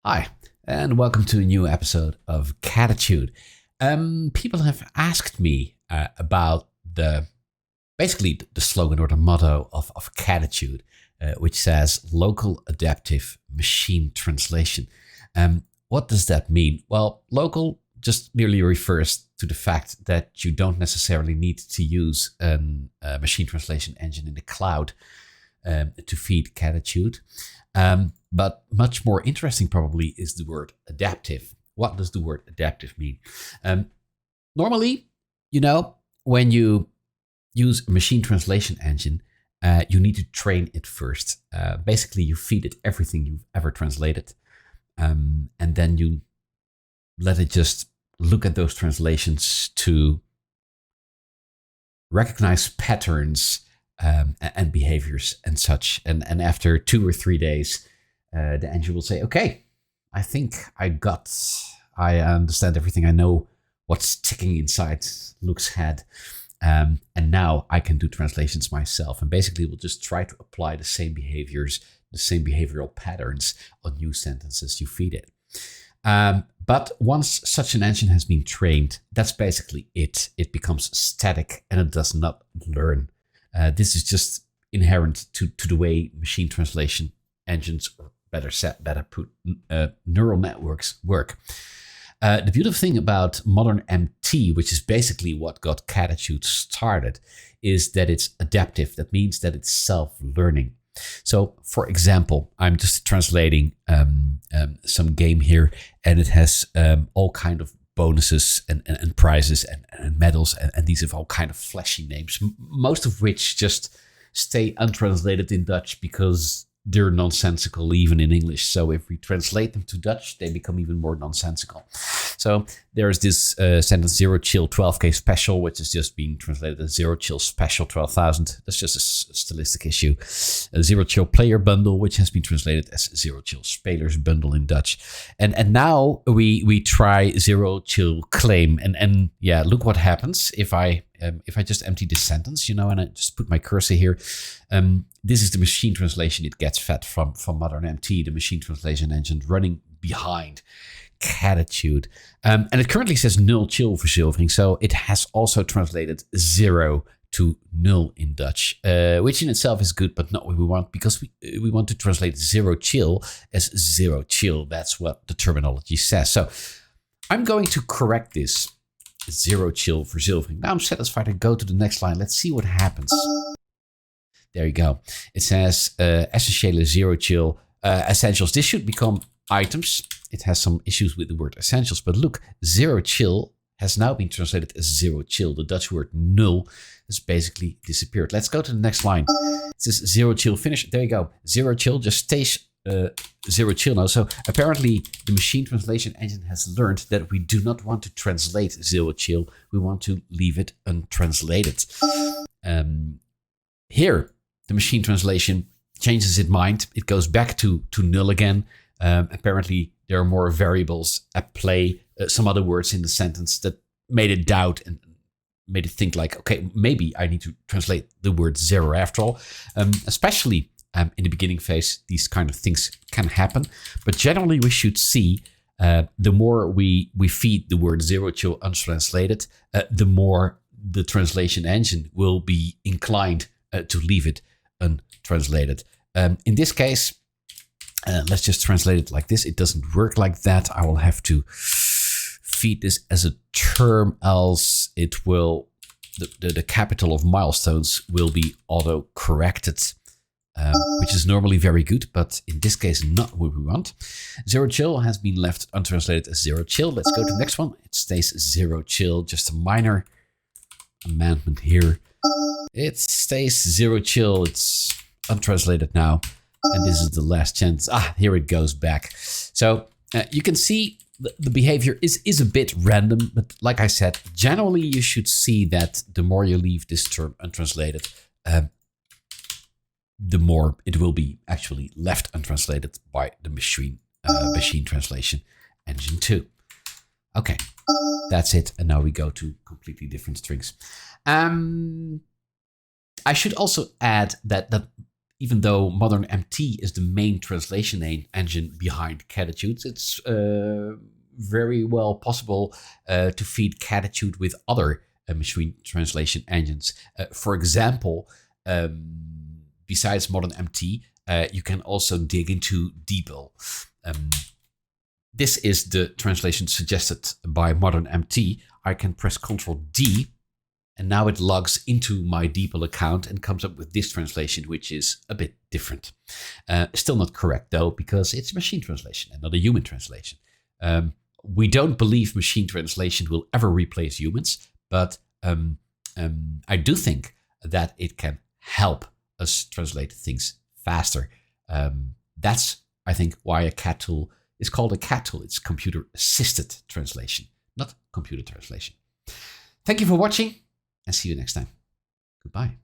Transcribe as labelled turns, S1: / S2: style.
S1: Hi, and welcome to a new episode of Cattitude. People have asked me about basically the slogan or the motto of Cattitude, which says local adaptive machine translation. What does that mean? Well, local just merely refers to the fact that you don't necessarily need to use a machine translation engine in the cloud to feed Cattitude. But much more interesting probably is the word adaptive. What does the word adaptive mean? Normally, when you use a machine translation engine, you need to train it first. Basically, you feed it everything you've ever translated, and then you let it just look at those translations to recognize patterns and behaviors and such. And after 2 or 3 days, the engine will say, okay, I think I understand everything. I know what's ticking inside Luke's head. And now I can do translations myself. And basically we'll just try to apply the same behaviors, the same behavioral patterns on new sentences you feed it. But once such an engine has been trained, that's basically it. It becomes static and it does not learn. This is just inherent to the way machine translation engines, or better put, neural networks work. The beautiful thing about ModernMT, which is basically what got Cattitude started, is that it's adaptive. That means that it's self-learning. So, for example, I'm just translating some game here, and it has all kind of bonuses and prizes and medals, and these have all kind of flashy names, most of which just stay untranslated in Dutch because they're nonsensical even in English. So if we translate them to Dutch, they become even more nonsensical. So there's this sentence, Zero Chill 12K Special, which is just being translated as Zero Chill Special 12,000. That's just a stylistic issue. A Zero Chill Player Bundle, which has been translated as Zero Chill Spelers Bundle in Dutch. And now we try Zero Chill Claim. And yeah, look what happens if I just empty this sentence, and I just put my cursor here. This is the machine translation it gets fed from ModernMT, the machine translation engine running behind Cattitude. And it currently says nul chill verzilvering, so it has also translated 0 to null in Dutch, which in itself is good, but not what we want, because we want to translate zero chill as zero chill. That's what the terminology says. So I'm going to correct this. Zero chill verzilvering. Now I'm satisfied. I go to the next line. Let's see what happens. There you go. It says essentially zero chill essentials. This should become items. It has some issues with the word essentials, but look, zero chill has now been translated as zero chill. The Dutch word null has basically disappeared. Let's go to the next line. It says zero chill finish. There you go. Zero chill just stays zero chill now. So apparently the machine translation engine has learned that we do not want to translate zero chill. We want to leave it untranslated. Here, the machine translation changes its mind. It goes back to null again. Apparently there are more variables at play, some other words in the sentence that made it doubt and made it think like, okay, maybe I need to translate the word zero after all. Especially in the beginning phase, these kind of things can happen. But generally, we should see the more we feed the word zero chill untranslated, the more the translation engine will be inclined to leave it untranslated. In this case, let's just translate it like this. It doesn't work like that. I will have to feed this as a term, else it will, the capital of milestones will be auto-corrected. Which is normally very good, but in this case, not what we want. Zero chill has been left untranslated as zero chill. Let's go to the next one. It stays zero chill, just a minor amendment here. It stays zero chill. It's untranslated now. And this is the last chance. Here it goes back. So you can see the behavior is a bit random, but like I said, generally you should see that the more you leave this term untranslated, the more it will be actually left untranslated by the machine translation engine too. Okay, that's it. And now we go to completely different strings. I should also add that even though ModernMT is the main translation engine behind Cattitude, it's very well possible to feed Cattitude with other machine translation engines. For example, besides ModernMT, you can also dig into DeepL. This is the translation suggested by ModernMT. I can press Ctrl D, and now it logs into my DeepL account and comes up with this translation, which is a bit different. Still not correct, though, because it's a machine translation and not a human translation. We don't believe machine translation will ever replace humans, but I do think that it can help us translate things faster. That's, I think, why a CAT tool is called a CAT tool. It's computer-assisted translation, not computer translation. Thank you for watching, and see you next time. Goodbye.